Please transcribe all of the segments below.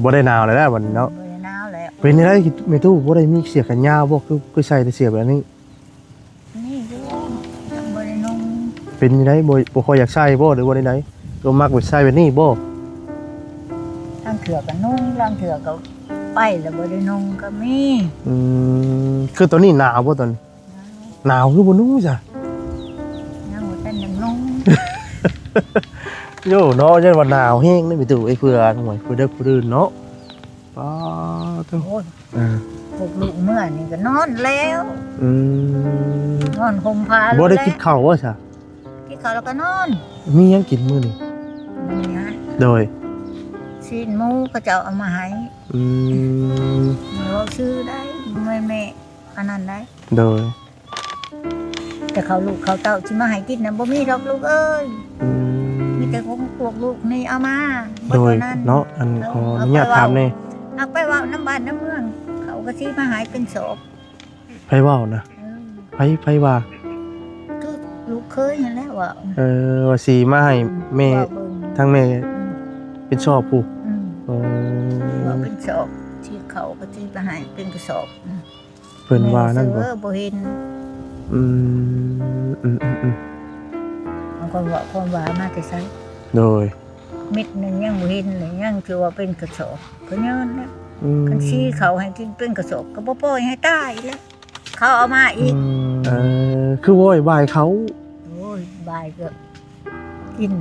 บ่ได้หนาวเลยนะวันเนาะบ่ได้หนาวแล้วเป็นได้แม่ตู้บ่ได้มีเสียกันยาวบ่คือใส่แต่เสียแบบนี้นี่ดูบ่ได้นุ่งเป็นได้บ่ค่อยอยากใส่บ่หรือว่าได้ก็มักไปใส่แบบนี้บ่ทางเถื่อก็นุ่งลางเถื่อก็ไปแล้วบ่ได้นุ่งก็มีคือตอนนี้หนาวบ่ตอนนี้หนาวคือบ่นุ่งจ้ะยังบ่ทันได้นุ่ง โยเนาะยันว่าหนาวแฮงนี่แม่ตู้ไอ้เพื่อหน่อยเพื่อเด้อผู้อื่นเนาะป้าตู้โอ้ยพวกลูกเมื่อนี่ก็นอนแล้วนอนห่มผ้าบ่ได้กินข้าวว่าจ้ะกินข้าวแล้วก็นอนมีหยังกินมื้อนี้นี่ฮะโดยชิ้นหมูเขาเจ้าเอามาให้เราซื้อได้แม่อันนั้นได้โดยแต่เขาลูกเขาเต้าสิมาให้กินน่ะบ่มีดอกลูกเอ้ยมีแต่ของพวกลูกนี่เอามาโดยเนาะอันขออนุญาตถามแน่เอาไปว่าน้ำบ้านน้ำเมืองเขาก็สิมาหายเป็นศพไผเว้านะไผว่าคือลูกเคยนั่นแหละว่าว่าสิมาให้แม่ทั้งแม่เป็นชอบผู้ว่าเป็นศพที่เขาก็สิมาให้เป็นกระสอบเพิ่นว่านั่นบ่บ่เห็นมันก็ว่าความว่ามาแต่ไสโดยเม็ดนึงยังบ่เห็นเลยยังคือว่าเป็นกระสอบก็ย้อนนะคันชี้เขาให้กินเป็นกระสอบก็บ่ปล่อยให้ตายแล้วเขาเอามาอีกคือโวยบายเขาโอ้ยบายก็กิน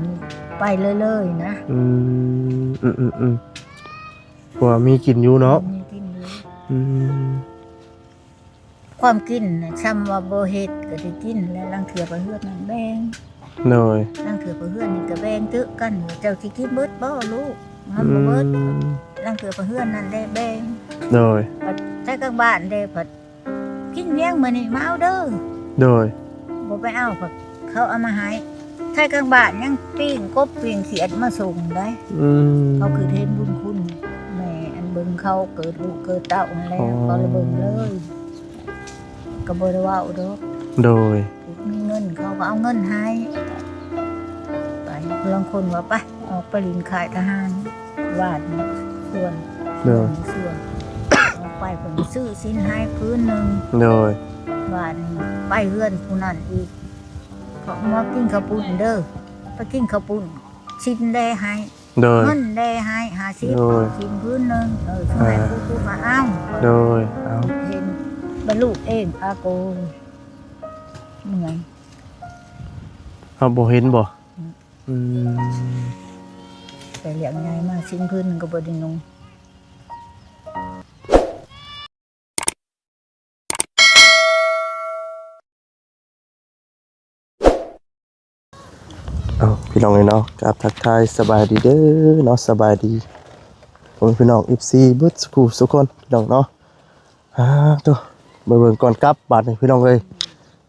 ไปเลยๆนะว่ามีกินอยู่เนาะมีกินอยู่ความกินน่ะซ้ำว่าบ่เฮ็ดก็ได้กินแล้วลังเทื่อก็เฮือดนั่นแบ่งเลยลังเทื่อก็เฮือดนี่ก็แบ่งตึกกันเจ้าสิกินเบิดบ่ลูกมันบ่เบิดลังเทื่อก็เฮือดนั่นได้แบ่งเลยใส่กลางบ้านได้ผัดกินเลี้ยงมื้อนี้มาเอาเด้อเลยบ่ไปเอาผัดเขาเอามาให้ใส่กลางบ้านยังปิ้งกบปิ้งเขียดมาส่งได้เขาคือเห็นบุญคุณแม่อันเบิ่งเขาเกิดลูกเกิดเต้านั่นแหละก็เลยเบิ่งเลยก็บ่ได้ว่าดอกโดยมีเงินเขาก็เอาเงินให้ไปบางคนว่าไปออกไปลินขายทหารวาดส่วนส่วนออกไปผมซื้อสินให้พื้นนึงโดยวาดไปเฮือนผู้นั้นอีกเขามากินข้าวปุ้นเด้อไปกินข้าวปุ้นชิ้นได้ให้เงินได้ให้50ชิ้นพื้นนึงช่วยผู้มาเอาโดยเอาเห็นบรรลุเองอาโกเหนื่อยเอาบ่เห็นบ่แต่เลี้ยงใหญ่มาชิ้นพื้นก็บ่ได้นุ่งพี่น้องเนาะกับทักทายสบายดีเด้อเนาะสบายดีผมพี่น้อง FC เบิดสุขทุกคนพี่น้องเนาะตัวเบิ่งก่อนกลับบาดนี่พี่น้องเอ้ย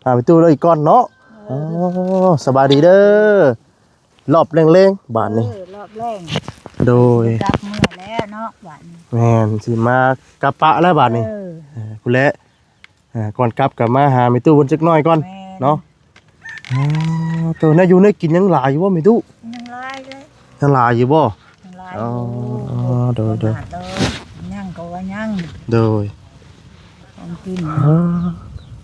พาไปตู้เลยอีกก่อนเนาะสบายดีเด้อรอบแรงๆบาดนี่รอบแรง โดยกลับเมื่อแล้วเนาะบาดนี้แม่นสิมากลับปะแล้วบาดนี่พุ่นแหละก่อนกลับก็มาหาแม่ตู้เพิ่นจักหน่อยก่อนเนาะตัวน่าอยู่ในกินยังหลายอยู่บ่แม่ตู้ยังหลายเลยยังหลายอยู่บ่โดยยังก็ว่ายังโดยของกิน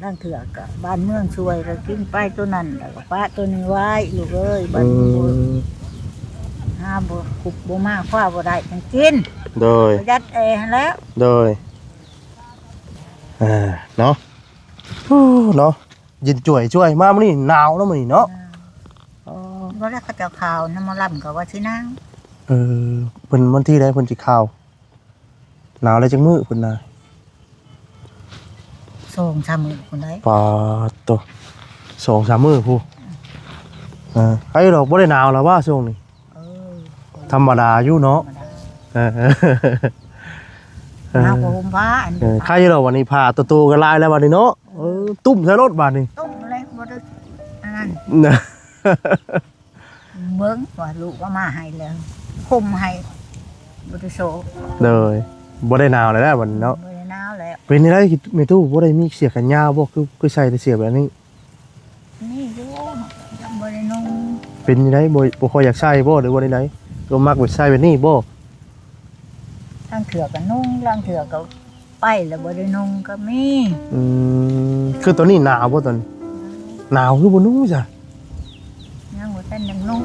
นั่งเถื่อกับบ้านเมืองช่วยแล้วกินไปตัวนั้นแล้วก็ป้าตัวนี้ไว้ลูกเอ้ยบ้านเมืองห้าบ่ขุบบ่มาคว้าบ่ได้จังกินโดยยัดแล้วโดยเนาะเนาะยินช่วยมามื้อนี้หนาวเนาะมื้อนี้เนาะบ่ได้เขาเจ้าข่าวน้ำมาล่ำก็ว่าสินางเพิ่นวันที่ใดเพิ่นสิข่าวหนาวเลยจังมื้อเพิ่นน่ะ2-3 มื้อพุ่นได้ปาโต 2-3 มื้อพู้ไอ้ดอกบ่ได้หนาวแล้วว่าช่วงนี้ธรรมดาอยู่เนาะหนาวกว่าห่มผ้าใครดอกวันนี้ผ้าโตๆก็ลายแล้วบัดนี้เนาะตุ้มใส่รถบัดนี้ตุ้มอะไรบ่ได้อันนั้นเบิ่งว่าลูกว่ามาให้แล้วห่มให้บ่ได้โซเลยบ่ได้หนาวแล้วบัดนี้เนาะบ่ได้หนาวแล้วเป็นได้แม่ตู้บ่ได้มีเสียกันยาวบ่คือใส่แต่เสียแบบนี้นี่อยู่บ่ได้นุ่งเป็นได้บ่ค่อยอยากใส่บ่หรือว่าได้ก็มักไปใส่แบบนี้บ่ ล้างเถื่อก็นุ่งล้างเถื่อก็ไปแล้วบ่ได้นุ่งก็มี คือตัวนี้หนาวบ่ตอนหนาวคือบ่นุ่งจ้ะ ยังบ่ทันได้นุ่ง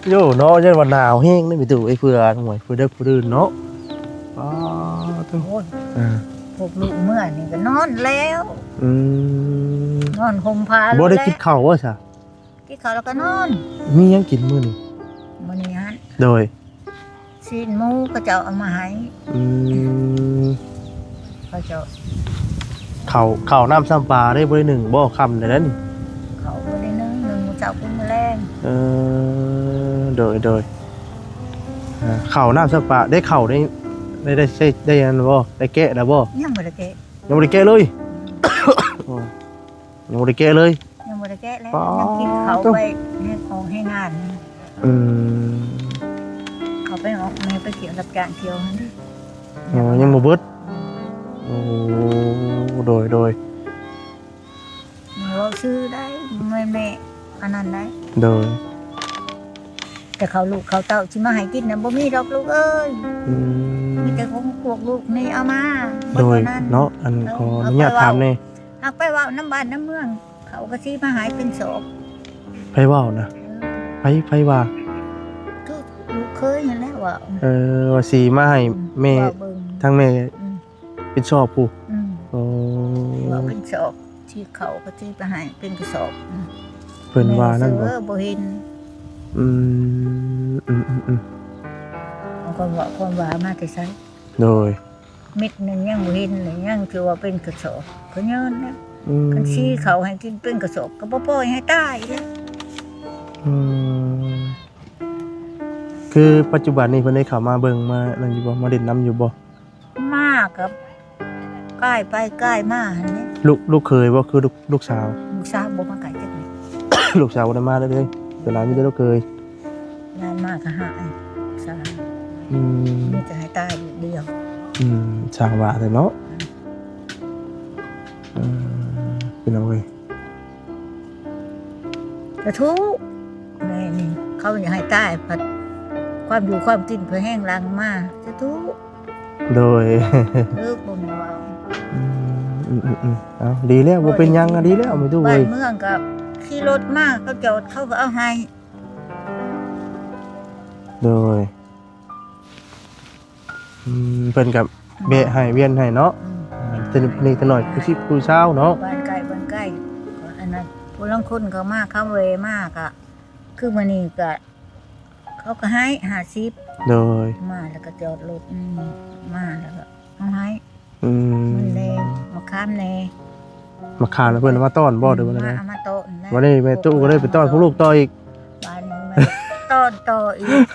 โยเนาะยันว่าหนาวแห้งนี่มีตู้ไอ้เพื่อทั้งหมดเพื่อเด็กผู้อื่นเนาะอ๋อทั้ง โอ้ย อ่า พวกลูกเมื่อนี่ก็นอนแล้ว อืม นอนห่มผ้า บ่ได้ แล้ว กินข้าวว่าจ้ะ กินข้าวแล้วก็นอน มีหยังกินมื้อนี้ มื้อนี้ฮะ โดย ซีนหมูก็เจ้าเอามาให้ อืม เขาเจ้า ข้าวน้ำซ้ำปลาได้บ่ได้หนึ่งบ่ค่ำได้แล้วนี่ เขาบ่ได้นึ่งเจ้ากินมื้อแรง โดยข้าวน้ำซ้ำปลาได้ข้าวได้ใช้ได้อันบ่ได้แกะแล้วบ่ ยังบ่ได้แกะ ยังบ่ได้แกะเลย โอ้ยยังบ่ได้แกะเลย ยังบ่ได้แกะแล้ว ป๋อ ยังกินเขาไปให้ของให้งาน อืม เขาไปออกแม่ไปเที่ยวรับจ้างเที่ยวนั่นดิ อ๋อยังบ่เบิดโอ้โดย แม่เว้าซื้อได้แม่อันนั้นได้ โดย แต่เขาลูกเขาเต้าสิมาให้กินน่ะบ่มีดอกลูกเอ้ย อืม มีแต่ของพวกลูกนี่เอามา โดย บ่ท่ เนาะอันขออนุญาตถามแน่ หากไปเว้าน้ำบ้านน้ำเมือง เขาก็สิมาหายเป็นศพ ไผเว้านะไผว่า ทุกลูกเคยนั่นแหละว่า ว่าสิมาให้แม่ ว่าเบิ่ง ทั้งแม่ อืม เป็นชอบผู้ อืม โอ้ ว่าเป็นศพที่เขาก็สิไปหายเป็นกระสอบ เพิ่นว่านั่นบ่ แม่ซื้อบ่เห็น อืม บางคนว่าความว่ามาแต่ไส โดย เม็ดหนึงยังบ่เห็นเลยยังคือว่าเป็นกระสอบก็เยินนะ อืม คันชี้เขาให้กินเป็นกระสอบก็บ่ปล่อยให้ตายเลย อืมคือปัจจุบันนี้เพิ่นได้เข้ามาเบิ่งมานั่นอยู่บ่มาเล่นน้ำอยู่บ่ มากกับใกล้ไปใกล้มาหั่นนี่ ลูกเคยบ่คือลูกสาว ลูกสาวบ่มาไกลจักนี่ ลูกสาวบ่ได้มาเลยเวลามีแต่ลูกเคย นานมากก็หายลูกสาว อืม มีแต่ให้ตายอยู่เดียว ช่างว่าแต่เนาะเป็นเอาเว้ย กระทุกแม่นี่เขาอยากให้ตายพัดความอยู่ความกินเพื่อแห้งลังมาจะทุก โดย เลิกบ่มีว่า เอาดีแล้วบ่เป็นหยังอะดีแล้วไม่ตู้ บ้า เว้ น ย เมืองกับขี่รถมากก็จอดเขาก็เอาให้ โดยเพิ่นกับเบะให้เวียนให้เนาะ แต่นี่แต่หน่อยผู้ชิผู้เช้าเนาะ บ้านใกล้ก็อันนั้นผู้ลังคนเขามากเขาเวมากอ่ะคือมื้อนี้ก็เขาก็ให้50 โดย มาแล้วก็จอดรถมาแล้วก็เอาให้ อืม มันแรงมาข้ามแน่ มาขามแล้วเพิ่นเอามาต้อนบ่เด้อวันนั้น เอามาโตะะ วันนี้แม่ตู้ก็เลยไปต้อนพวกลูกต่ออีก บ้านนี้มันต่ออีก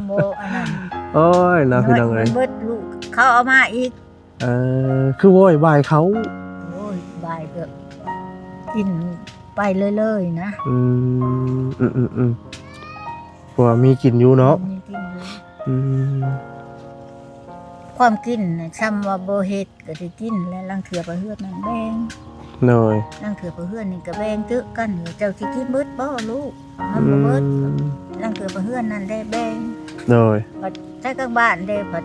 โมอันนั้น โอ้ยนะพี่น้องเอ้ย เบิดลูกเขาเอามาอีก คือโว้ยบายเขา โอ้ยบายก็กินไปเลยๆนะ เพราะว่ามีกินอยู่เนาะ มีกินอยู่ อืม ความกินน่ะซ้ำว่าบ่เฮ็ดก็สิกินและลังเถื่อไปเฮือนนั่นแบ่ง โดย ลังเถื่อไปเฮือนนี่ก็แบ่งตึกกันเจ้าสิกินเบิดบ่ลูกมันบ่เบิดลังเถื่อไปเฮือนนั่นได้แบ่ง โดย บัดใช้กลางบ้านได้บัด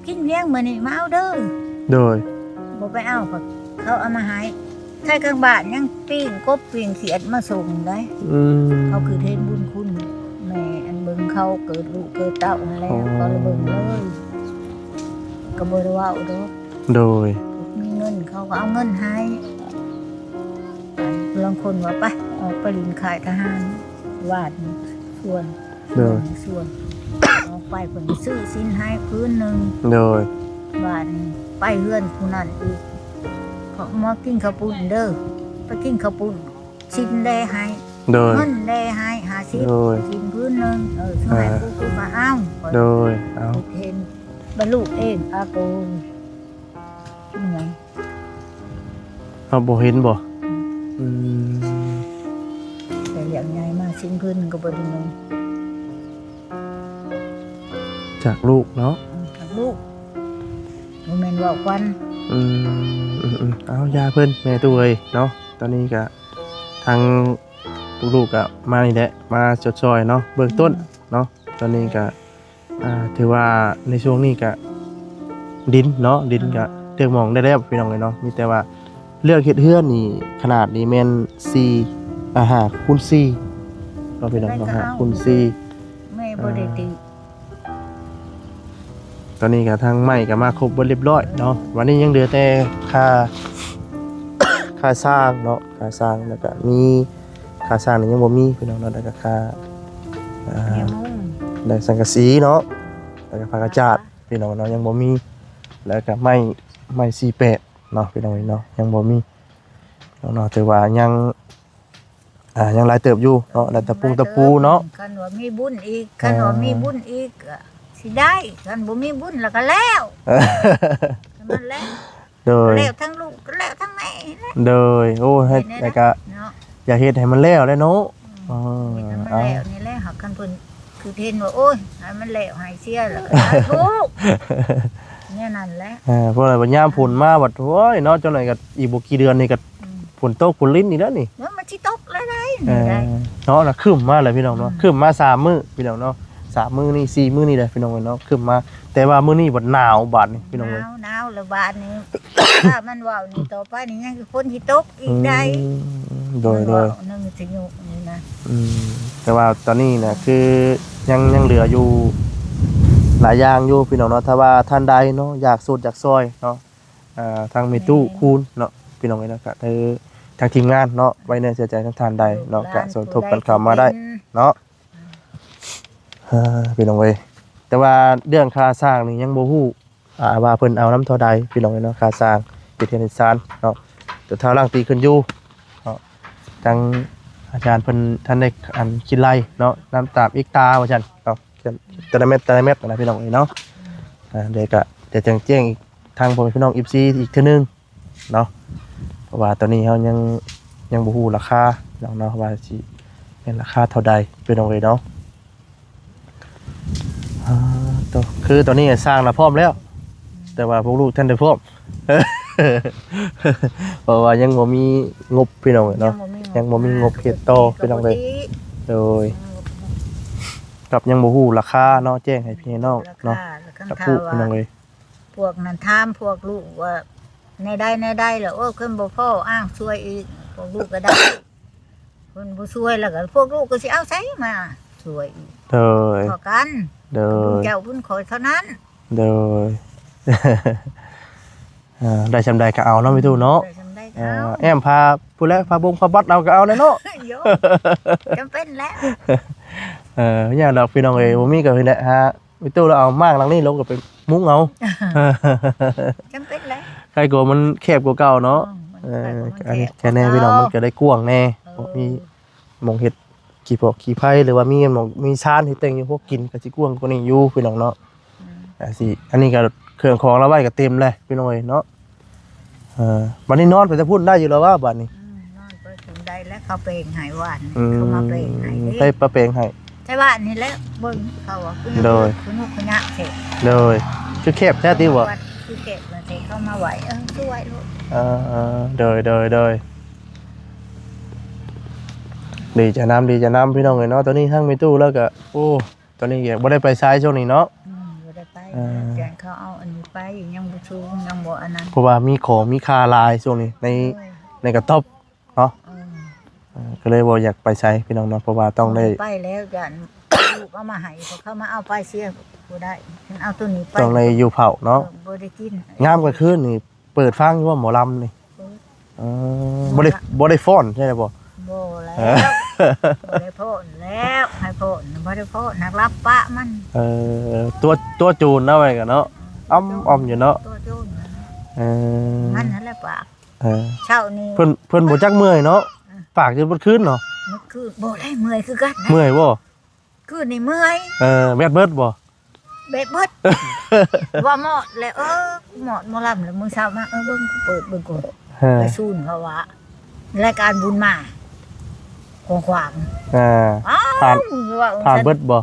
กินเลี้ยงมื้อนี้มาเอาเด้อ โดย บ่ไปเอาบัดเขาเอามาให้ใช้กลางบ้านยังปิ้งกบปิ้งเขียดมาส่งได้ เขาคือเทนบุญคุณแม่อันเบิ่งเขาเกิดลูกเกิดเต้านั่นแหละเขาเลยเบิ่งเลยก็บ่ได้ว่าเอาดอก โดย มีเงินเขาก็เอาเงินให้บางคนว่าไปออกไปลินขายทหารวาดส่วน โดย ส่วนออกไปเพิ่นซื้อสินให้พื้นหนึง โดย บาทนี่ไปเฮือนผู้นั้นอีกเขามากินข้าวปุ้นเด้อไปกินข้าวปุ้นชิ้นได้ให้ โดย เงินได้ให้50 โดย ชิ้นพื้นหนึงช่วยให้กูมาเอา โดยเอา เห็นบรรลุเองอากูนี่ไง เอาบ่เห็นบ่ แต่เลี้ยงใหญ่มาชิ้นพื้นก็บ่ได้เงิน จากลูกเนาะ ลูกบ่แม่นว่าควัน เอายาเพิ่นแม่ตู้เอ้ยเนาะตอนนี้ก็ทางลูกๆก็มานี่แหละมาจดซอยเนาะเบื้องต้นเนาะตอนนี้ก็ ถือว่าในช่วงนี้ก็ดินเนาะดินก็เลือกหมองได้แล้วพี่น้องเลยเนาะมีแต่ว่าเลือกเฮ็ดเฮือนนี่ขนาดนี้แม่น45คูณ4ก็พี่น้องเนาะ5คูณ4 แม่บ่ได้ติ ตอนนี้ก็ทางไม้ก็มาครบเบิดเรียบร้อยเนาะวันนี้ยังเหลือแต่ค่า ค่าสร้างเนาะค่าสร้างแล้วก็มีค่าสร้างนี่ยังบ่มีพี่น้องเนาะแล้วก็ค่าเนี่ยมุ่ง ได้สังกะสีเนาะแล้วก็ผ้ากระจาดพี่น้องเนาะยังบ่มีแล้วก็ไม้48เนาะพี่น้องเนาะยังบ่มีเนาะถือว่ายังหลายเติบอยู่เนาะแล้วตะปูเนาะ คันว่ามีบุญอีกคันว่ามีบุญอีกก็สิได้คันบ่มีบุญแล้วก็แล้วมันแล้ว โดย แล้วทั้งลูกก็แล้วทั้งแม่นะ โดยโอ้ให้แล้วก็ เนาะ อย่าเฮ็ดให้มันแล้วเนาะอ๋อ มัน เอา แล้วนี่แหละหักกันเพิ่นคือเห็นว่าโอ้ยให้มันแล้วให้เสียแล้วก็ทุกเนี่ยนั่นแหละ พวกอะไรบัดยามฝนมาบัดโอ้ยเนาะจังได๋ก็อีกบ่กี่เดือนนี่ก็ฝนตกฝนลิ้นนี่แล้วนี่ มันสิตกแล้วได้ เนาะน่ะครึ้มมาเลยพี่น้องเนาะครึ้มมา3มื้อพี่น้องเนาะ3มื้อนี่4มื้อนี่แหละพี่น้องเนาะครึ้มมาแต่ว่ามื้อนี้บัดหนาวบาดนี่พี่น้องเอ้ย หนาวแล้วบาดนี้ถ้ามันว่าวนี่ต่อไปนี่ยังคือฝนสิตกอีกได้ โดย นึงสิอยู่นี่นะ แต่ว่าตอนนี้น่ะคือยังเหลืออยู่หลายอย่างอยู่พี่น้องเนาะถ้าว่าท่านใดเนาะอยากสูตรอยากซอยเนาะทางเมตู้คูณเนาะพี่น้องเอ้ยเนาะก็ทางทีมงานเนาะไว้ในเสียใจทั้งท่านใดเนาะก็สมทบกันเข้ามาได้เนาะพี่น้องเอ้ยแต่ว่าเรื่องค่าสร้างนี่ยังบ่ฮู้ว่าเพิ่นเอาน้ำเท่าใดพี่น้องเอ้ยเนาะค่าสร้างเป็นเทศซานเนาะแต่เท่าล่างตีขึ้นอยู่เนาะทางอาจารย์เพิ่นท่านได้อันคิดไล่เนาะน้ำตาบอีกตาว่าซั่นเนาะแต่ละเม็ดนะพี่น้องเอ้ยเนาะเดี๋ยวก็จะแจ้งอีกทางพ่อแม่พี่น้อง FC อีกเทื่อนึงเนาะเพราะว่าตอนนี้เฮายังบ่ฮู้ราคาเนาะว่าสิเป็นราคาเท่าใดพี่น้องเอ้ยเนาะตัวคือตอนนี้สร้างแล้วพร้อมแล้วแต่ว่าพวกลูกท่านได้พร้อม เพราะว่ายังบ่มีงบพี่น้องเนาะยังบ่มีงบเฮ็ดต่อพี่น้องเลยโดยกับยังบ่ฮู้ราคาเนาะแจ้งให้พี่น้องเนาะกับผู้พี่น้องเลย พวกนั้นถามพวกลูกว่าในได้แล้วโอ้ขึ้นบ่พ่ออ้างช่วยอีกพวกลูกก็ได้เพิ่นบ่ช่วยแล้วก็พวกลูกก็สิเอาไสมาช่วยอีก โดย พอกัน โดย เจ้าเพิ่นขอเท่านั้น โดย ได้ชำใดก็เอาเนาะพี่ตู้เนาะแอมพาผู้แลพาบงพาบัดเอาก็เอาเลยเนาะ จำเป็นแล้ว อย่างดอกพี่น้องเอ้ยบ่มีก็คือแหละฮะพี่ตู้เราเอามากหลังนี้ลงก็ไปมุ้งเอา จำเป็นแล้ว ใครกลัวมันแคบกว่าเก่าเนาะอันนี้แค่แน่พี่น้องมันก็ได้กว้างแน่มีหมองเห็ดขี้พอกขี้ไผ่หรือว่ามีหมองมีชานที่เต็งอยู่พวกกินก็สิกว้างกว่านี้อยู่พี่น้องเนาะอันนี้ก็เครื่องของเราไว้ก็เต็มเลยพี่น้องเอ้ยเนาะวันนี้นอนไปจะพูดได้อยู่แล้วว่าบัดนี้นอนไปถึงได้แล้วเขาเปลงหายหวานเขามาเปลงหาย ไปประเปงให้ใช่ว่านี่แหละเบิ่งเขาว่าคุณนุคุณยะเสร็จเลยคือแคบแท้ที่บ่คือเก็บมาเสร็จเข้ามาไหวช่วยลูกโดยดีจะนำพี่น้องเอ้ยเนาะตอนนี้ทั้งมีตู้แล้วก็โอ้ตอนนี้บ่ได้ไปซ้ายช่วงนี้เนาะบ่ได้ไปแกนเขาเอาอันนี้ไปยังบ่ชูยังบ่อันนั้นเพราะว่ามีของมีคาลายช่วงนี้ในกระต๊อบเนาะก็เลยบ่อยากไปใช้พี่น้องเนาะเพราะว่าต้องได้ไปแล้วยันลูกเอามาให้เขามาเอาไปเสียบ่ได้ฉันเอาตัวนี้ไปต้องในอยู่เผาเนาะบ่ได้กินงามกว่าคืนนี่เปิดฟังอยู่ว่าหมอลำนี่บ่ได้ฟ้อนใช่บ่แล้วบ่ได้พ่นแล้วให้พ่นบ่ได้พ่นนักรับปะมันตัวจูนเอาไว้กันเนาะอ้อมอยู่เนาะตัวจูนมันนั่นแหละปากเช้านี้เพิ่นบ่จักเมื่อยเนาะปากจนบ่คืนเนาะมันคือบ่ได้เมื่อยคือกันเมื่อยบ่คือนี่เมื่อยแบดเบิดบ่แบดเบิดว่าหมดแล้วหมดลำแล้วมื้อเช้ามาเบิ่งเปิดเบิ่งก่อนไปซูนเขาว่ารายการบุญมาขวางผ่านเบิดบ่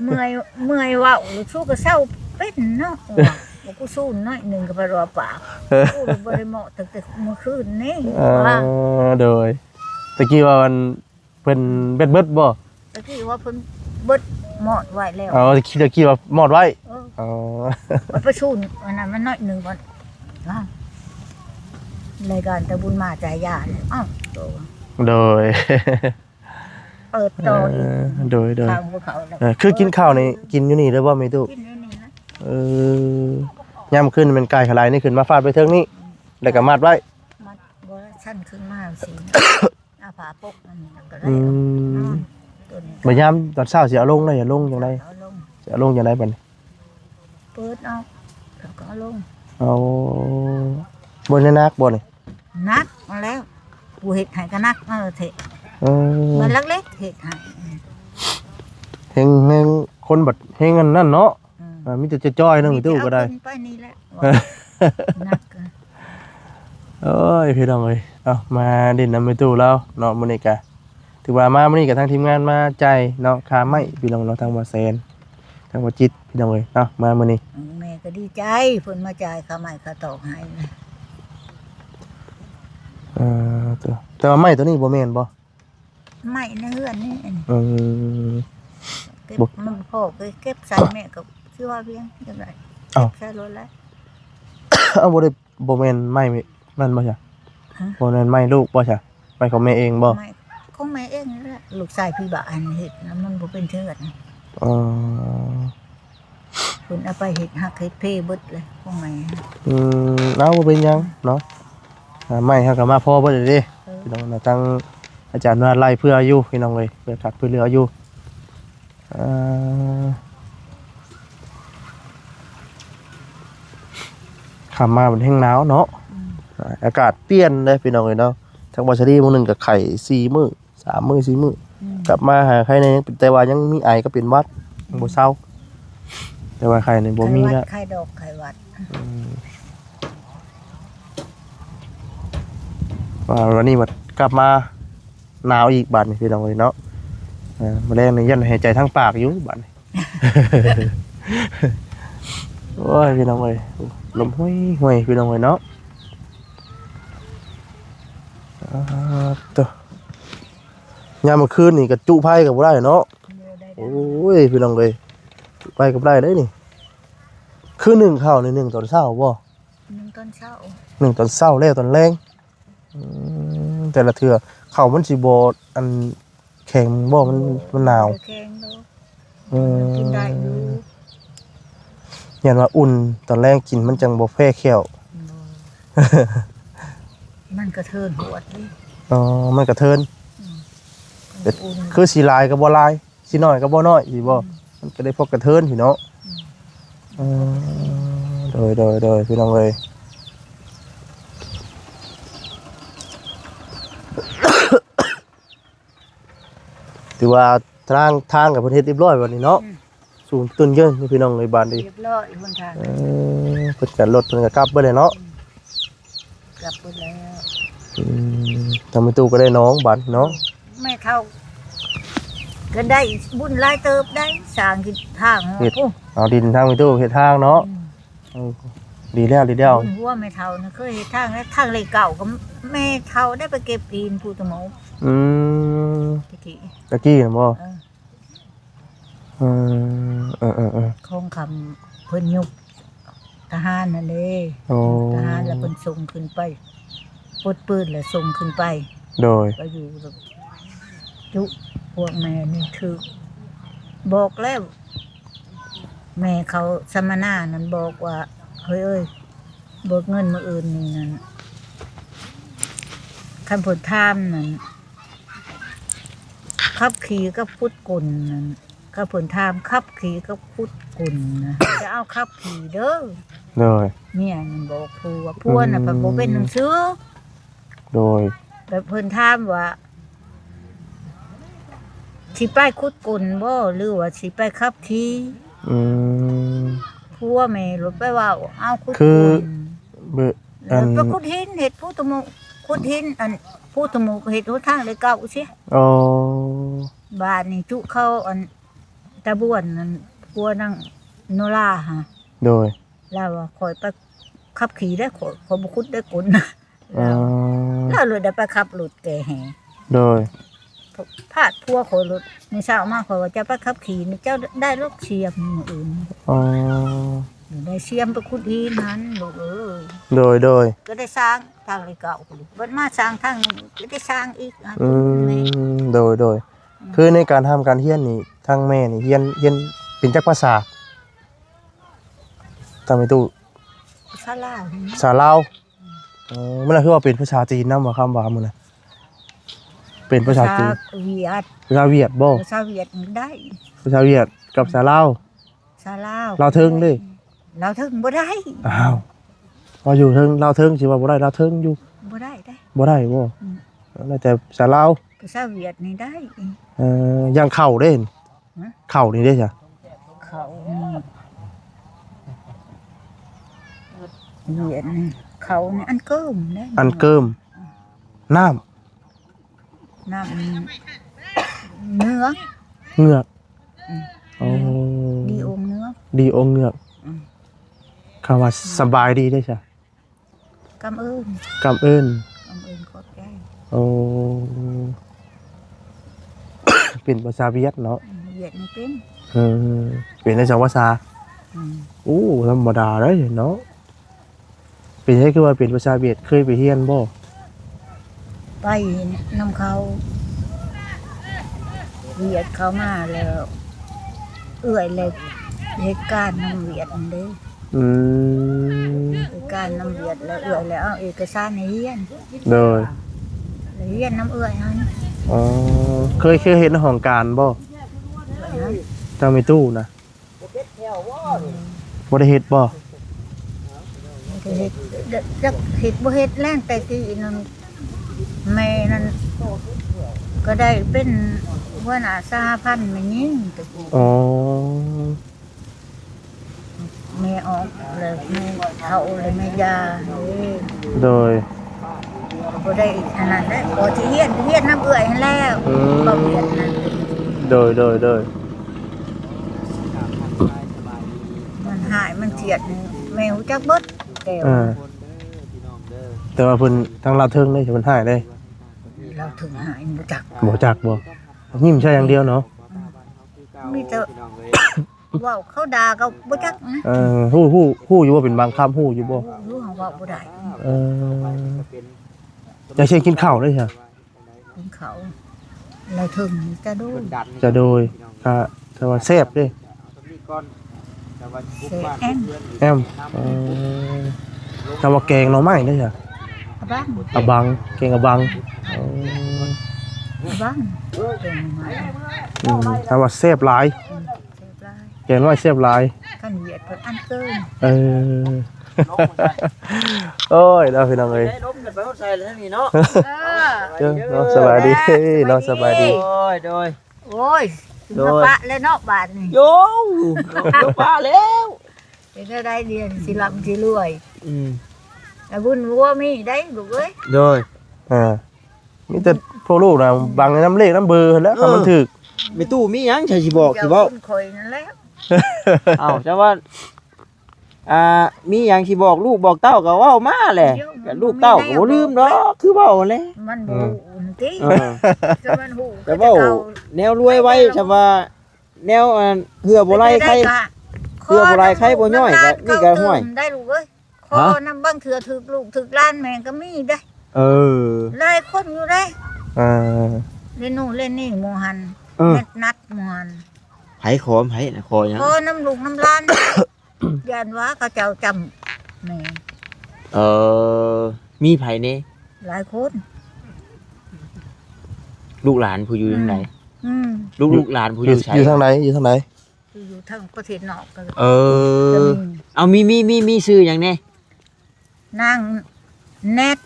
เมื่อยว่าสู้ก็เศร้าเป็นเนาะบ่กูสู้น้อยนึงก็ไปรอปากกูบ่ได้เหมาะตั้งแต่เมื่อคืนนี้ว่าโดยตะกี้ว่ามันเพิ่นเบิดบ่ตะกี้ว่าเพิ่นเบิด หมดไว้แล้ว อ๋อคิดว่าหมดไว้ เออ อ๋อ มันประชุนอันนั้นมันน้อยหนึ่งก่อนอ้าวรายการตะบุญมาจ่ายยาเลยอ้าวโต โดย เปิดต่ออีก โดย ข้างภูเขาแล้ว คือกินข้าวนี่กินอยู่นี่หรือว่าไม่ตู้ กินอยู่นี่นะ ย่ำขึ้นเป็นไก่ขลายนี่ขึ้นมาฟาดไปเทิงนี่แล้วก็มัดไว้ มันบ่ชั้นขึ้นมาสิอาผาปกนั่นก็ได้ อืม ตัวนี้ บ่ย่ำตอนเช้าสิเอาลงได้อย่าลงจังได๋ เอาลง สิเอาลงจังได๋บัดนี้ เปิดเอาแล้วก็เอาลง เอาบ่ได้นักบ่นี่ นักมาแล้วกูเห็ดให้ก็นักมาเถอะ เออ มันเล็กๆเห็ดให้ เฮงคนบัดเฮงอันนั่นเนาะ อืม มีแต่จะจ้อยนึงตู้ก็ได้ เอาขึ้นไปนี่แหละว่านักอะ โอ้ยพี่น้องเอ้ยเอามาดินน้ำไปตู้แล้วเนาะมื้อนี้ก็ถือว่ามามื้อนี้ก็ทางทีมงานมาจ่ายเนาะค่าไม้พี่น้องเนาะทางบ่แซนทางบ่จิตพี่น้องเอ้ยเนาะมามื้อนี้ แม่ก็ดีใจเพิ่นมาจ่ายค่าไม้ค่าตอกให้นะ แต่ว่าไม้ตัวนี้บ่แม่นบ่ ไม้ในเฮือนนี่อันนี้ อืม เก็บ บ่ มันพ่อก็เก็บใส่แม่ก็ชื่อว่าเพียงจังได๋ อ้าว ใส่รถแล้ว เอาบ่ได้บ่แม่นไม้นั่นบ่จ้ะ ฮะ บ่แม่นไม้ลูกบ่จ้ะไม้ของแม่เองบ่ ไม้ของแม่เองนี่แหละลูกชายพี่บ้านเฮ็ดแล้วมันบ่เป็นเชือดนะ เออ เพิ่นเอาไปเฮ็ดฮักเฮ็ดเพเบิดเลยของแม่ เอาบ่เป็นหยังเนาะไม้เฮาก็มาพอเบิดเลยเด้พี่น้องเนาะทางอาจารย์ว่าไล่เพื่ออยู่พี่น้องเอ้ยเพื่อคัดเพื่อเหลืออยู่ขับมาเป็นแห้งหนาวเนาะอากาศเปลี่ยนเลยพี่น้องเลยเนาะทางบอชารีมื้อหนึงกับไข่4 มื้อ3 มื้อ4 มื้อกลับมาหาใครในยังแต่ว่ายังมีไอก็เป็นหวัดยังบ่เศร้าแต่ว่าไข่ในบ่มีแล้ว ไข่ดอกไข่วัด ว่าวันนี้มันกลับมาหนาวอีกบัดนี่พี่น้องเลยเนาะแมลงในยันหายใจทั้งปากอยู่บัดนี่ โอ้ยพี่น้องเลยลมห้วยห้วยพี่น้องเลยเนาะตัวยามมื้อคืนนี่ก็จุไผก็บ่ได้เนาะ เดี๋ยวได้ โอ้ยพี่น้องเลยจุไผก็บ่ได้เด้นี่คือหนึ่งข้าวนี่หนึ่งตอนเช้าบ่ หนึ่งตอนเช้า หนึ่งตอนเช้าแล้วตอนแรงแต่ละเทื่อข้าวมันสิบ่อันแข็งบ่มันหนาว แข็งเนาะ อืม กินได้อยู่ ยันว่าอุ่นตอนแรกกินมันจังบ่แพ้แค้ว มันกระเทินหัวดนี่ อ๋อมันกระเทิน อุ่น คือสีลายก็บ่ลายสีน้อยก็บ่น้อยสิบ่มันก็ได้พวกกระเทินพี่เนาะโดยพี่น้องเอ้ย ถือว่าทางกับเพิ่นเฮ็ดเรียบร้อยบัดนี้เนาะสูงต้นเยินนี่พี่น้องเอ้ยบ้านดี เรียบร้อยบนทาง เพิ่นก็รถเพิ่นก็กลับเบิดเลยเนาะ กลับไปแล้ว ทำให้ตู้ก็ได้น้องบัดเนาะ แม่เท่าก็ได้บุญหลายเติบได้สร้างกินทางโอ้ เอาดินทางไปตู้เฮ็ดทางเนาะดีแล้ว บุญหัวแม่เท่านะเคยเฮ็ดทางแล้วทางเลยเก่าก็แม่เท่าได้ไปเก็บดินผู้ตะหมอ อืม ตะกี้ ตะกี้น่ะบ่ เออ เออ คงคำเพิ่นยุกทหารนั่นเด้ โอ้ ทหารแล้วเพิ่นส่งขึ้นไปปลดปืนแล้วส่งขึ้นไป โดย ไปอยู่แบบจุพวกแม่นี่ถือบอกแล้ว แม่เขาสมนานั่นบอกว่าเฮ้ยเอ้ยเบิกเงินมาอื่นนี่นั่นคันผลทามนั่นขับขี่ก็พุดกุลนั่นขับผลทามขับขี่ก็พุดกุลนะจะเอาขับขี่เด้อ โดย เนี่ยมันบอกผัวน่ะเพิ่นบ่เป็นหนังสือ โดย แบบเพิ่นถามว่าสิไปคุดกุลบ่หรือว่าสิไปขับขี่ อืม ผัวแม่รถไปว่าเอาคุด คื กุ อ ล เบออั แล้ว น ไปคุดหินเฮ็ดผู้ตะมุคุดหินอันผู้ตะมุเฮ็ดหนทางเลยเก่าสิ โอ้ บ้านนี่จุเข้าอันตะบ้วนนั่นผัวนั่งโนราฮะ โดย แล้วว่าข่อยไปขับขี่ได้ข่อยบ่คุดได้กุลนะ อ๋อ แล้วเลยได้ไปขับรถแก่แห่ โดย พาดพัวขอยรถมื้อเช้ามาขอยว่าจะไปขับขี่นี่เจ้าได้รถเสียมมื้ออื่น อ๋อ ได้เสียมไปขุดหินนั้นลูกเอ้ย โดย ก็ได้สร้างทางเก่าเบิดมาสร้างทางนี้ก็ได้สร้างอีกอ่ะ อื แม่ มโดยคือในการทำการเฮียนนี่ทางแม่นี่เฮียนเป็นจักภาษาทำไมตู้ ศาลา ภาษาลาวมันน่ะคือว่าเป็นภาษาจีนนำบ่คำว่ามื้อน่ะเป็นภาษาจีน เวียด ภาษาเวียดบ่ ภาษาเวียดมันได้ ภาษาเวียดกับภาษาลาว ภาษาลาว ลาวเทิงเด้ ลาวเทิงบ่ได้ อ้าวพออยู่เทิงลาวเทิงสิว่าบ่ได้ลาวเทิงอยู่ บ่ได้ได้ บ่ได้บ่แล้วแต่ภาษาลาว ภาษาเวียดนี่ได้ อย่างเข้าเด้ ฮะ เข้านี่เด้จ้ะ เขานี่เวียดนี่เขานี่อันเกิมได้ อันเกิมน้ำ น้ำเนื้อ เหงือก อืม โอ้ ดีองค์เนื้อ ดีองค์เหงือก อืม คำว่าสบายดีได้จ้ะ กำเอิญ กำเอิ้น กำเอิญขอบใจ โอ้ เป็นภาษาเวียดเนาะ เวียดนี่เป็น เป็นในสองภาษา อืม อู้ธรรมดาเลยเนาะเป็นให้คือว่าเป็นภาษาเวียดเคยไปเฮียนบ่ ไปนำเขาเวียดเขามาแล้ว เอื้อยเลยเหตุการณ์นำเวียดนั่นเด้ อืม เหตุการณ์นำเวียดแล้วเอื้อยแล้วเอาเอกสารให้เฮียน โดย แล้วเฮียนน้ำเอื้อยนั้น อ๋อเคยเห็นของการบ่ เอื้อยนั้น ทางมีตู้นะบ่ได้เฮ็ดบ่ มันก็เฮ็ดจักเฮ็ดบ่เฮ็ดแรงแต่กี้นั่นแม่นั่นก็ได้เป็นหัวหน้าสหพันธ์แม่ยิ่งตะกี้ อ๋อ แม่ออกเลยแม่เฒ่าเลยแม่ยาเด้ โดย บ่ได้อันนั้นได้พอที่เฮียนน้ำเอื้อยหั่นแล้วบ่เวียดนั่น โดย มันหายมันเทียดนี่แม่ฮู้จักเบิดแต่ แต่ว่าเพิ่นทางลาวเทิงได้เพิ่นหายได้ เราถึงหายบ่จัก บ่จักบ่ยิ้มใช่อย่างเดียวเนาะ มีแต่เว้าเขาด่าก็บ่จักนะ ฮู้อยู่ว่าเป็นบางคำฮู้อยู่บ่ รู้เฮาเว้าบ่ได้ อย่าเช่นกินข้าวได้จ้ะ ของเขาเราถึงจะดู จะโดยถ้าว่าแซ่บเด้ เสแอม แอมถ้าว่าแกงหน่อไม้ได้จ้ะ บ้าง อะบังแกงอะบัง บ้างเป็นมา ถ้าว่าแซ่บหลาย เสพลาย แกงน้อยแซ่บหลาย กันเวียดเพิ่นอันเกิน โอ้ยเราพี่น้องเอ้ย ล้มกันไปหมดใส่เลยนี่เนาะ เจ้าเนาะสบายดีเนาะสบายดี โดย โอ้ยมาปะแล้วเนาะบาดนี่ โยป้าแล้ว เป็นได้เดียนสิลำสิรวย อืม แต่บุญวัวมีได้ลูกเอ้ย โดย มีแต่พวกลูกนะบางในน้ำเลขน้ำเบอร์แล้วก็มันถึก มีตู้มีหยังใช่สิบอกสิเว้า คนคอยนั่นแหละ เอ้าจังว่ามีหยังสิบอกลูกบอกเต้าก็เว้ามาแหละก็ลูกเต้าก็บ่ลืมดอกคือเว้าแหละ มันบ่ฮู้ติ เออ จะมันฮู้ แต่เว้าแนวรวยไว้ซะว่าแนวเหือบ่ไหลใคร เพื่อบ่ไรใครบ่ย่อยก็นี่ก็ห้วย ได้ลูกเอ้ยขอน้ำบางเถื่อถึกลูกถึกล้านแม่ก็มีได้ เออ หลายคนอยู่ได้ อ่า เล่นนู่นเล่นนี่หมู่หัน เออ เม็ดนัดหมู่หัน ไผขอไผน่ะขอหยัง ขอน้ำลูกน้ำล้าน ยันว่าเขาเจ้าจำแม่ มีไผแน่ หลายคน ลูกหลานผู้อยู่ทางไหน อืม ลูกหลานผู้อยู่ไส อยู่ทางไหนอยู่ทางไหน อยู่ทางประเทศนอกก็ เอ จะ อ มี เอามีชื่อหยังแน่ นางแนท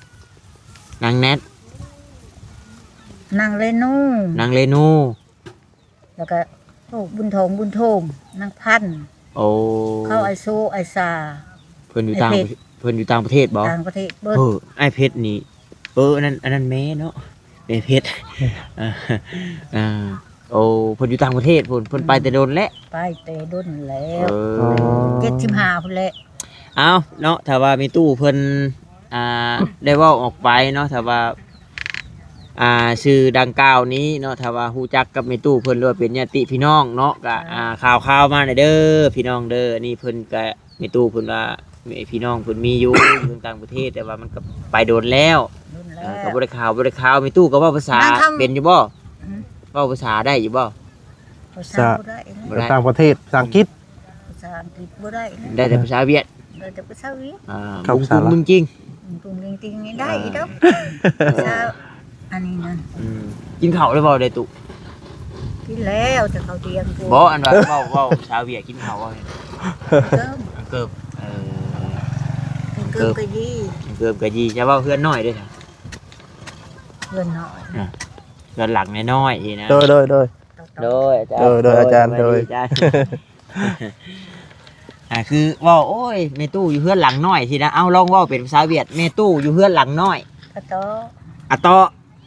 นางแนท นางเรนู นางเรนู แล้วก็ลูกบุญโทมนางพันธุ์ โอ้ เขาไอโซไอซา เพิ่นอยู่ต่าง ไอ้เพชร เพิ่นอยู่ต่างประเทศบ่ ต่างประเทศเบิด ไอ้เพชรนี่อันนั้นแม่เนาะแม่เพชรอ่าโอ้เพิ่นอยู่ต่างประเทศเพิ่นไปแต่โดนแล้ว ไปแต่ดุนแล้ว อ๋อ 75พุ่นแหละ เอาเนาะถ้าว่ามีตู้เพิ่นได้เว้าออกไปเนาะถ้าว่า ชื่อดังกล่าวนี้เนาะถ้าว่าฮู้จักกับแม่ตู้เพิ่นหรือว่าเป็นญาติพี่น้องเนาะก็ข่าวมาหน่อยเด้อพี่น้องเด้อนี่เพิ่นก็แม่ตู้เพิ่นว่าแม่พี่น้องเพิ่นมีอยู่ อยู่ต่างประเทศแต่ว่ามันก็ไปโดนแล้ว รุ่นแล้ ก็ ว บ่ได้ข่าวแม่ตู้ก็เว้าภาษาเป็นอยู่บ่เว้าภาษาได้อยู่บ่ ภาษาบ่ได้นะ บ่ได้ ต่างประเทศภาษาอังกฤษ ภาษาอังกฤษบ่ได้นะ ได้แต่ภาษาเวียด ได้แต่ภาษาเวียด ครับภาษาละ มึงจริง ตรงจริงๆนี่ได้อีดอกภาษาอันนี้นั่น กินข้าวได้บ่ได้ตุ กินแล้วจะเขาเตียงกู บ่อันว่าเว้าภาษาเวียดกินข้าวว่า เกิม เกิบ เกิมก็ยี เกิบก็ยีจะเว้าเพื่อนน้อยเด้อค่ะ เงินน้อย เพื่อนหลักน้อยๆนี่นะ โดย โดยอาจารย์ โดยอาจารย์ โดยอาจารย์ คือเว่าโอ้ยแม่ตู้อยู่เพื่อนหลังน้อยทีนะเอาลองเว่าเป็นภาษาเวียดแม่ตู้อยู่เพื่อนหลังน้อย ตะโต อะตอ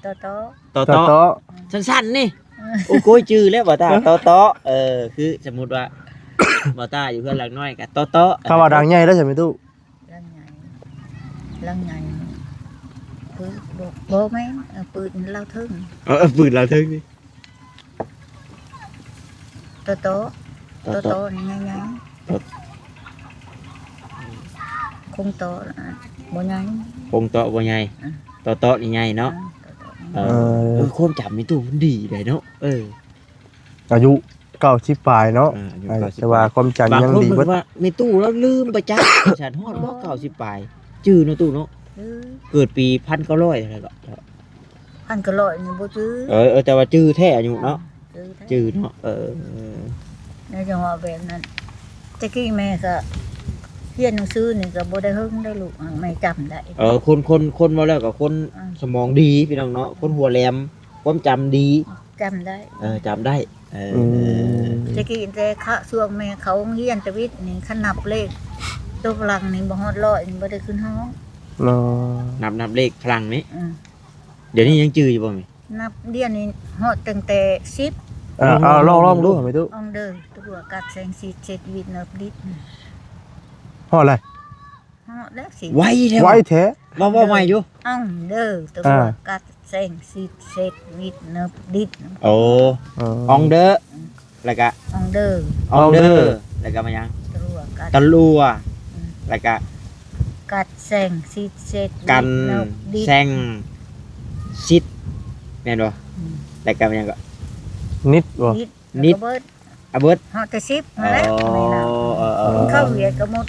ตะโต ตอ ต่อ ตอ ต่อ สั้นๆนี่โอ้โกยจื้อแล้วบ่ตาตอตอคือสมมุติว่า บ่ตาอยู่เพื่อนหลังน้อยก็ตอตอ คำว่าดังใหญ่แล้วใช่ไหมตู้ ลังใหญ่ปืนบ่แม่นปืนเราถึง ปืนเราถึงนี่ ตะโตตะโตนี่ไงคงโตบ่ใหญ่ คงตอบ่ใหญ่ตอตอนี่ใหญ่เนาะความจำแม่ตู้มันดีเลยเนาะอายุ90ปลายเนาะแต่ว่าความจำ บาง ยัง คน ดี เพิ่ เบิด นว่าแม่ตู้แล้วลืมไปจัก ฉันฮอดบ่90ปลายจื้อเนาะตู้เนาะเกิดปี1900อะไรก็ พันก็ร้อยนี่บ่ซื้อ แต่ว่าจื้อแท้อายุเนาะจื้อเนาะในจังหวะแบบนั้นตะกี้แม่ก็เรียนหนังสือนี่ก็บ่ได้เฮิงได้ลูกไม่จำได้ คนมาแล้วก็คนสมองดีพี่น้องเนาะคนหัวแหลมความจำดี จำได้ จำได้ตะกี้แต่ช่วงแม่เขาเรียนตะวิทย์นี่ขนับเลขตัวพลังนี่บ่ฮอดร้อยนี่บ่ได้ขึ้นห้อง เนาะ นับเลขพลังนี้เดี๋ยวนี้ยังจื้ออยู่บ่แม่ นับเรียนนี่ฮอดตั้งแต่10เอาลองดูไหมตู้ อองเด้อตัวกัดแสงสีเจ็ดวิทย์นับดิษ ฮอดอะไร ฮอดแล้วสิ ไวแล้ว ไว้แท้ ว่าใหม่อยู่ อองเด้อตัวกัดแสงสีเจ็ดวิทย์นับดิษ โอ้อองเด้อแล้วก็ อองเด้อ อองเด้อแล้วก็มายัง ตัวกัด ตะลัวแล้วก็ กัดแสงสีเจ็ด กัน นับดิษ แซงชิดแม่นบ่แล้วก็มายังก็ นิดบ่ นิด อะเบิด ฮอดแต่10มาแล้วไม่น่ะเข้าเวียดก็หมด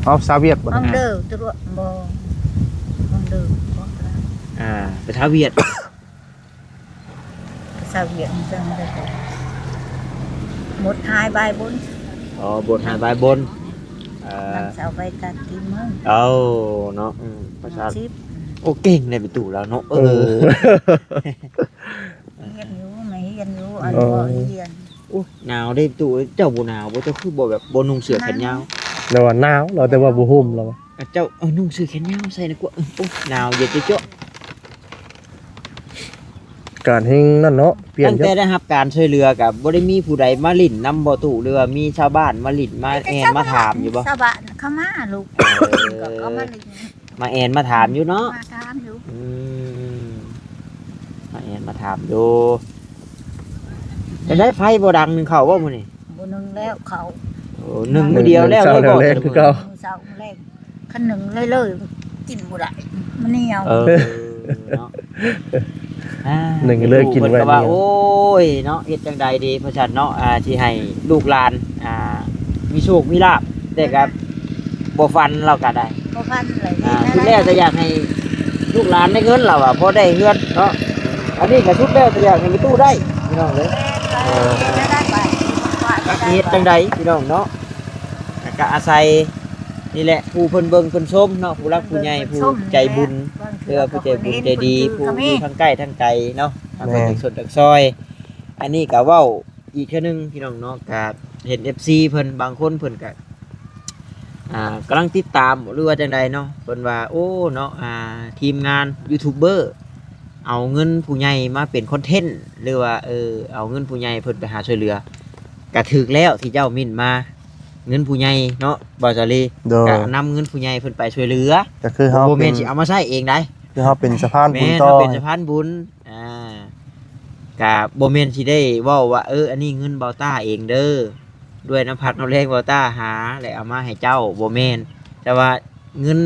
ออฟซาเวียตบ่ อองเด้อตัวบ่อองเด้อบ่ ภาษาเวียด สาวเวียดจังได้หมดหายใบบน บทหาบายบน นางสาวใบตัดที่เมือง เอาเนาะภาษา ชิป โอ้เก่งในประตูแล้วเนาะเฮียนอยู่ไม่เฮียนอยู่อันบ่เฮียน โอ้หนาวได้ประตูเจ้าบ่หนาวบ่เจ้าคือบ่แบบบ่นุ่งเสื้อแขนยาว แล้วว่าหนาวเราแต่ว่าบ่ห่มเรา เจ้านุ่งเสื้อแขนยาวใส่นะกว่าโอ้หนาวเย็นเจ้า การเฮงนั่นเนาะเปลี่ยน ตั้งแต่ได้รับการช่วยเหลือกับบ่ได้มีผู้ใดมาลิ้นนำบ่ตู่หรือว่ามีชาวบ้านมาลิ้นมาแอนมาถามอยู่บ่ ชาวบ้านเข้ามาลูกก็มาลิง มาแอนมาถามอยู่เนาะ มาถามอยู่ มาแอนมาถามอยู่จะได้ไฟบ่ดังหนึงเข้าบ่มื้อนี้ บ่นึงแล้วเขา โอ้หนึ่งมื้อเดียวแล้วเลยบ่ คือเก่า เช้าแรกคันหนึ่งเลยกินบ่ได้มันเหนียว เนาะ หนึ่งเลิกกินไว้ เพิ่ก็ว่า เนี่ย โอ้ยเนาะเฮ็ดจังใดดีเพราะฉะนั้นเนาะที่ให้ลูกหลานมีโชคมีลาภแต่ก็บ่ฟันเราก็ได้ บ่พันเลย ชุดแรกจะอยากให้ลูกหลานได้เงินเราพอได้เงินเนาะอันนี้ก็ชุดแรกจะอยากให้มีตู้ได้พี่น้องเลย ได้ไป เฮ็ดจังใดพี่น้องเนาะก็อาศัยนี่แหละผู้เพิ่นเบิ่งเพิ่นชมเนาะผู้รักผู้ใหญ่ผู้ใจบุญ เพื่อผู้ใจบุญใจดีผู้อยู่ทั้งใกล้ทั้งไกลเนาะทางคนจากสดจากซอย อันนี้ก็เว้าอีกเทื่อนึงพี่น้องเนาะก็เห็น FC เพิ่นบางคนเพิ่นก็กำลังติดตามหรือว่าจังใดเนาะเพิ่นว่าโอ้เนาะทีมงานยูทูบเบอร์เอาเงินผู้ใหญ่มาเป็นคอนเทนต์หรือว่าเอาเงินผู้ใหญ่เพิ่นไปหาช่วยเหลือก็ถูกแล้วที่เจ้ามิ่นมาเงินผู้ใหญ่เนาะบ่าวจารีก็นำเงินผู้ใหญ่เพิ่นไปช่วยเหลือ ก็คือเฮา บ่ เป็ แม่ น นสิเอามาใช้เองได้ คือเฮาเป็นสะพานบุ แม่ ญ น ต่อ เฮาเป็นสะพานบุญก็บ่แม่นสิได้เว้าว่าอันนี้เงินเบาต้าเองเด้อด้วยน้ำพักน้ำแรงเบาต้าหาแล้วเอามาให้เจ้าบ่แม่นแต่ว่าเงิน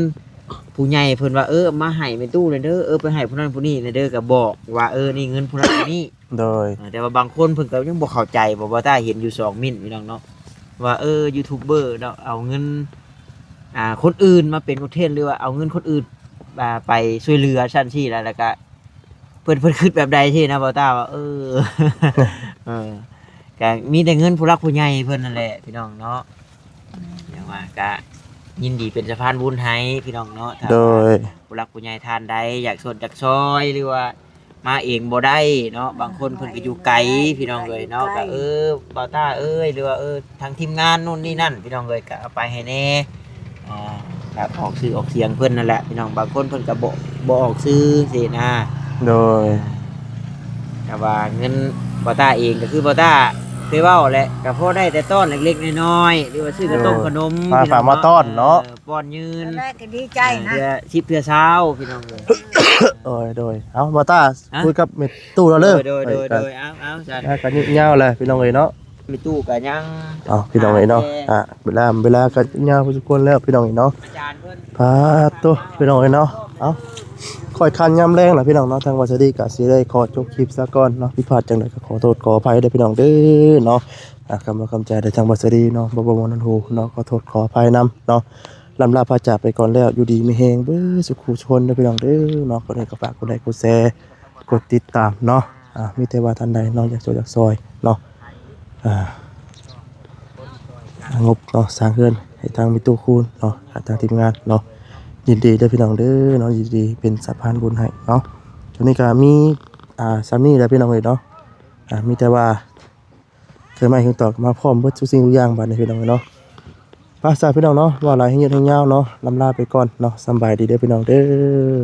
ผู้ใหญ่เพิ่นว่าเอามาให้เป็นตู้เลยเด้อไปให้ผู้นั้นผู้นี้เลยเด้อก็บอกว่านี่เงินผู้นั้นผู้นี้ โดย แต่ว่าบางคนเพิ่นก็ยังบ่เข้าใจบ่ว่าถ้าเห็นอยู่2มิ้นพี่น้องเนาะว่ายูทูบเบอร์เนาะเอาเงินคนอื่นมาเป็นคอนเทนต์หรือว่าเอาเงินคนอื่นไปช่วยเหลือชั้นที่แล้วก็เพิ่นคิดแบบใดที่นะบ่ต้าว่าก็มีแต่เงินผู้รักผู้ใหญ่เพิ่นนั่นแหละพี่น้องเนาะอย่างว่าก็ยินดีเป็นสะพานบุญให้พี่น้องเนาะถ้า โดย ผู้รักผู้ใหญ่ทานใดอยากสนจากซอยหรือว่ามาเองบ่ได้เนาะบางคนเพิ่นก็อยู่ไกลพี่น้องเลยเนาะก็บ่าวต้าหรือว่าทางทีมงานนู่นนี่นั่นพี่น้องเลยก็เอาไปให้แน่ครับออกชื่อออกเสียงเพิ่นนั่นแหละพี่น้องบางคนเพิ่นก็บ่ออกชื่อสินะ โดย แต่ว่าเงินบ่าวต้าเองก็คือบ่าวต้าเคยเว้าแหละก็พอได้แต่ต้อนเล็กๆน้อยๆหรือว่าซื้อกระต้มขนม ฝากมาต้อนเนาะ ป้อนยืน แรกก็ดีใจนะ เพื่อชิปเพื่อเช้าพี่น้องเลย โดยเอ้าบ่ต้าคุยกับเม็ดตู้เราเด้อ โดยเอาจัด กันยาวๆเลยพี่น้องเอ้ยเนาะ มีตู้ก็ยัง พี่น้องเอ้ยเนาะเวลากันยาวพอสมควรแล้วพี่น้องเอ้ยเนาะ อาจารย์เพิ่น พาตัวพี่น้องเอ้ยเนาะคอยคันย่ำแรงล่ะพี่น้องเนาะทางวัสดีก็สิได้ขอจบคลิปซะก่อนเนาะผิดพลาดจังไดก็ขอโทษขออภัยด้วยพี่น้องเด้อเนาะคำว่าคำใจได้ทางวัสดีเนาะบ่มนันหูเนาะขอโทษขออภัยนํเนาะลำลาพาจากไปก่อนแล้วอยู่ดีมีแฮงเบ้อสุขุชนเด้อพี่น้องเด้อเนาะก็ได้ก็ฝากกดไลค์กดแชร์กดติดตามเนาะมีแต่ว่าท่านใดเนาะอยากช่วยอยากซอยเนาะงบเนาะสร้างเรือนให้ทางมีตู้คูณเนาะทางทีมงานเนาะยินดีเด้อพี่น้องเด้อเนาะยินดีเป็นสะพานบุญให้เนาะตอนนี้ก็มีซัมนี่แหละพี่น้องเอ้ยเนาะมีแต่ว่าเคยมาถึงต่อมาพร้อมเบิดทุกสิ่งทุกอย่างบัดนี้พี่น้องเอ้ยเนาะภาษาพี่น้องเนาะว่าหลายให้ยืดให้ยาวเนาะลำลาไปก่อนเนาะสำบายดีเด้อพี่น้องเด้อ